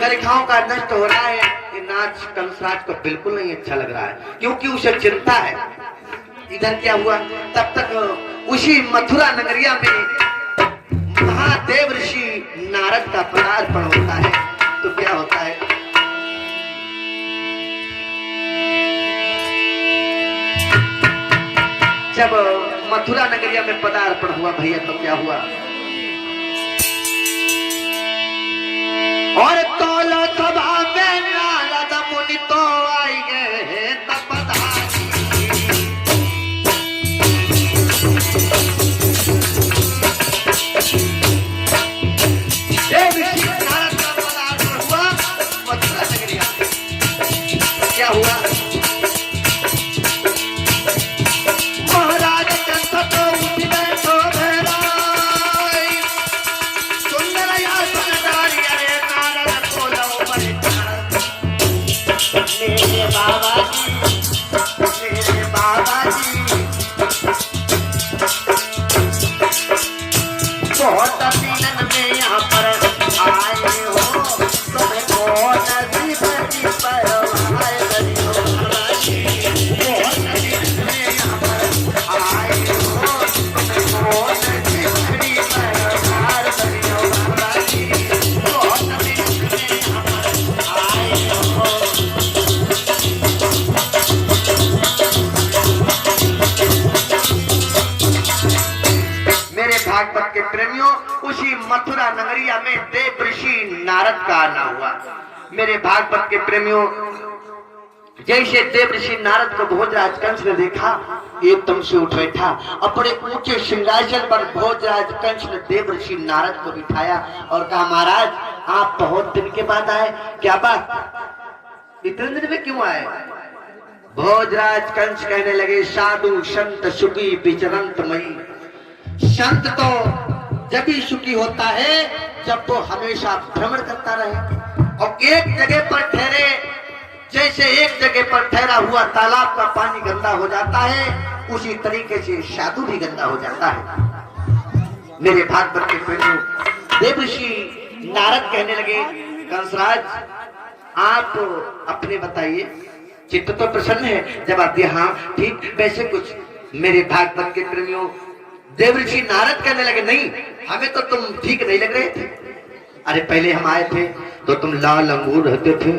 गलिखाओं का नष्ट हो रहा है, ये नाच कंसराज को बिल्कुल नहीं अच्छा लग रहा है, क्योंकि उसे चिंता है। इधर क्या हुआ, तब तक उसी मथुरा नगरिया में महादेव ऋषि नारद का पदार्पण होता है। तो क्या होता है, जब मथुरा नगरिया में पदार्पण हुआ भैया, तो क्या हुआ, और तौला सभा में नारद मुनि तो आई गए तब पधारी। ऋषि नारद का पदार्पण हुआ मथुरा नगरिया में। क्या हुआ, महाराज कंस तो उठ बैठो भैराई, सुंदर आसन डारी, अरे नारद को लो बैठाई। मेरे बाबा जी बहुत दिनन में यहाँ पर आए हो, तुम्हें कौन नसीब पर आए हो, बाबा जी बहुत दिनन में यहाँ पर आए हो, तुम्हें कौन नसीब पर आए हो, बाबा जी बहुत दिनन में यहाँ पर आए हो। मेरे भागवत के प्रेमियों, उसी मथुरा नगरिया में देव ऋषि नारद का आना हुआ। मेरे भागवत के प्रेमियों, जैसे देव ऋषि नारद को भोजराज कंस ने देखा, एकदम से उठ बैठा, अपने ऊंचे सिंहासन पर भोजराज कंस ने देव ऋषि नारद को बिठाया और कहा, महाराज आप बहुत दिन के बाद आए, क्या बात, इतने दिन में क्यों आए। भोजराज कंस कहने लगे, साधु संत सुखी विचरंत मई। संत तो जब भी सुखी होता है जब वो हमेशा भ्रमण करता रहे और एक जगह पर ठहरे। जैसे एक जगह पर ठहरा हुआ तालाब का पानी गंदा हो जाता है, उसी तरीके से साधु भी गंदा हो जाता है। मेरे भागवत के प्रेमियों, देव ऋषि नारद कहने लगे, कंसराज आप अपने बताइए, चित्त तो प्रसन्न है। जवाब दिया, हाँ ठीक, वैसे कुछ। मेरे भागवत के प्रेमियों, देव ऋषि नारद कहने लगे, नहीं हमें तो तुम ठीक नहीं लग रहे थे। अरे पहले हम आए थे तो तुम लाल अंगूर रहते थे,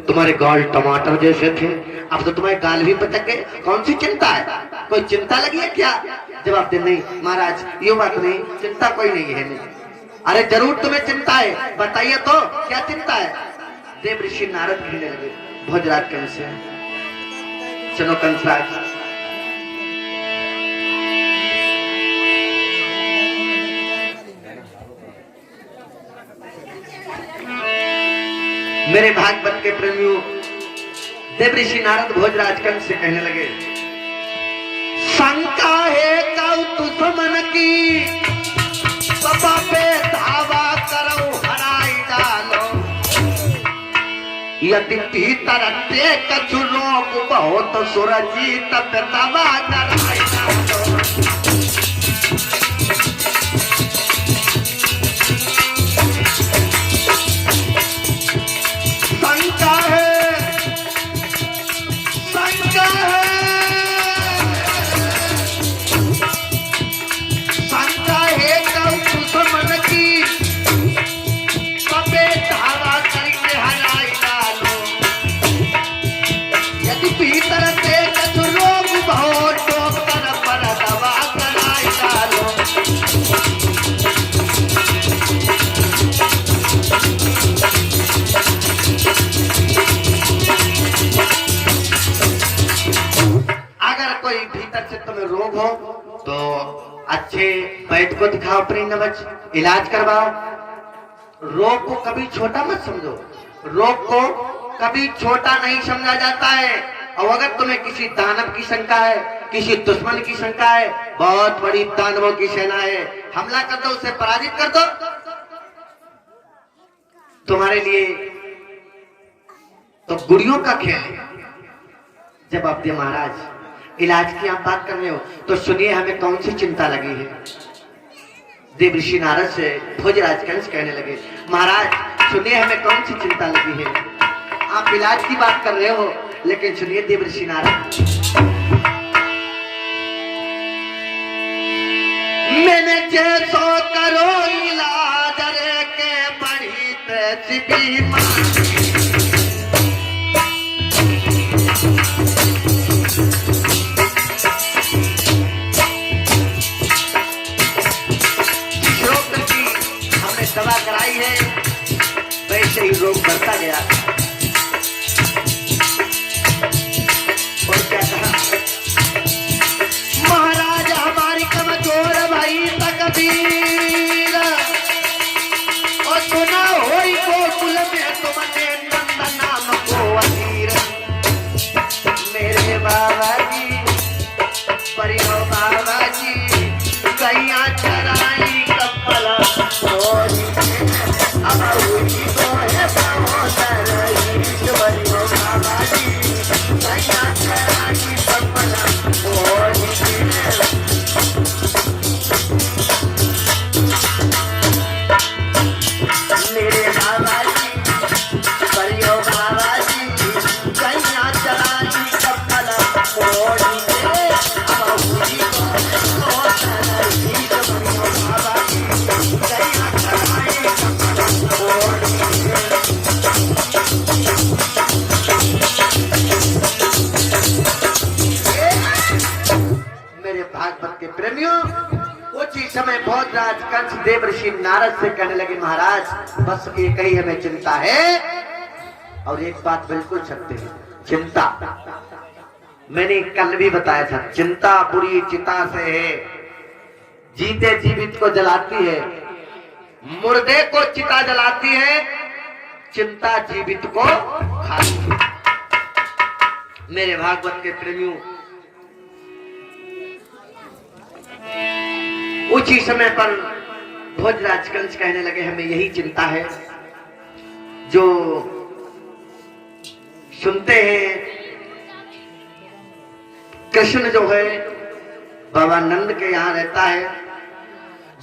तुम्हारे गाल टमाटर जैसे थे, अब तो तुम्हारे गाल भी पचक गए, कौन सी चिंता है, कोई चिंता लगी है क्या। जवाब दे, नहीं महाराज ये बात नहीं, चिंता कोई नहीं है। अरे जरूर तुम्हें चिंता है, बताइए तो क्या चिंता है। देव ऋषि नारद कहने लगे, भोजराज कंस से, चलो कंसराज मेरे भागवत के प्रेमियों, देव ऋषि नारद भोजराज कंस से कहने लगे, शंका है कौतुक मन की, बाबा पे धावा करो हराई डालो, यदि भीतर ते कछु रोग बहुत सुरजी तब दवा कराई डालो। रोग हो तो अच्छे वैद्य को दिखाओ, अपनी नवज इलाज करवाओ। रोग को कभी छोटा मत समझो, रोग को कभी छोटा नहीं समझा जाता है। और अगर तुम्हें किसी दानव की शंका है, किसी दुश्मन की शंका है, बहुत बड़ी दानवों की सेना है, हमला कर दो, उसे पराजित कर दो, तुम्हारे लिए तो गुड़ियों का खेल है। जब आप दे महाराज इलाज की आप बात कर रहे हो तो सुनिए हमें कौन सी चिंता लगी है। देव ऋषि नारद से भोजराज कंस कहने लगे, महाराज सुनिए हमें कौन सी चिंता लगी है। आप इलाज की बात कर रहे हो, लेकिन सुनिए देवर्षि नारद, मैंने जैसो करो इलाज रे के बड़ी बीमारी, दवा कराई है वैसे ही रोग बढ़ता गया। और क्या कहा, महाराज हमारी कमजोर भाई तकदीर, और सुना होई गोकुल में तुमने नंद नाम को अमीर। मेरे बाबा जी परियो बाबा जी गैया चराई कपला अब हुई तो है मेरे बाबा जी परियो बाबा जी गैया चराई कपला मोड़ी से अब हुई तो बाबा जी गैया चराई मेरे भागवत के प्रेमियों, उसी समय बहुत राज कंस देवर्षि नारद से कहने लगे, महाराज बस एक ही हमें चिंता है, और एक बात बिल्कुल सत्य है, चिंता मैंने कल भी बताया था, चिंता बुरी चिता से है, जीते जीवित को जलाती है, मुर्दे को चिता जलाती है, चिंता जीवित को खाती है। मेरे भागवत के प्रेमियों, उसी समय पर भोजराज कंस कहने लगे, हमें यही चिंता है, जो सुनते हैं कृष्ण जो है बाबा नंद के यहाँ रहता है,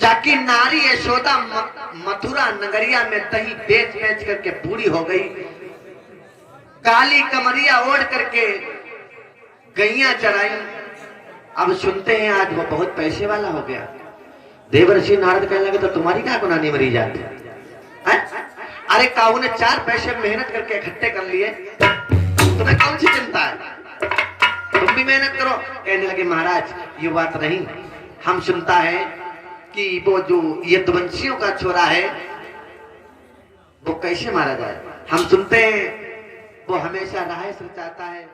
जाकी नारी यशोदा मथुरा नगरिया में दही बेच बेच करके बूढ़ी हो गई, काली कमरिया ओढ़ करके गैया चराई। अब सुनते हैं आज वो बहुत पैसे वाला हो गया। देवर्षि नारद कहने लगे, तो तुम्हारी क्या गुनानी मरी जाती है? अरे काऊ ने 4 पैसे मेहनत करके इकट्ठे कर लिए, तुम्हें कौन सी चिंता है, तुम भी मेहनत करो। कहने लगे, महाराज ये बात नहीं, हम सुनता है कि वो जो यदुवंशियों का छोरा है वो कैसे मारा जाए, हम सुनते हैं वो हमेशा राह से चाहता है।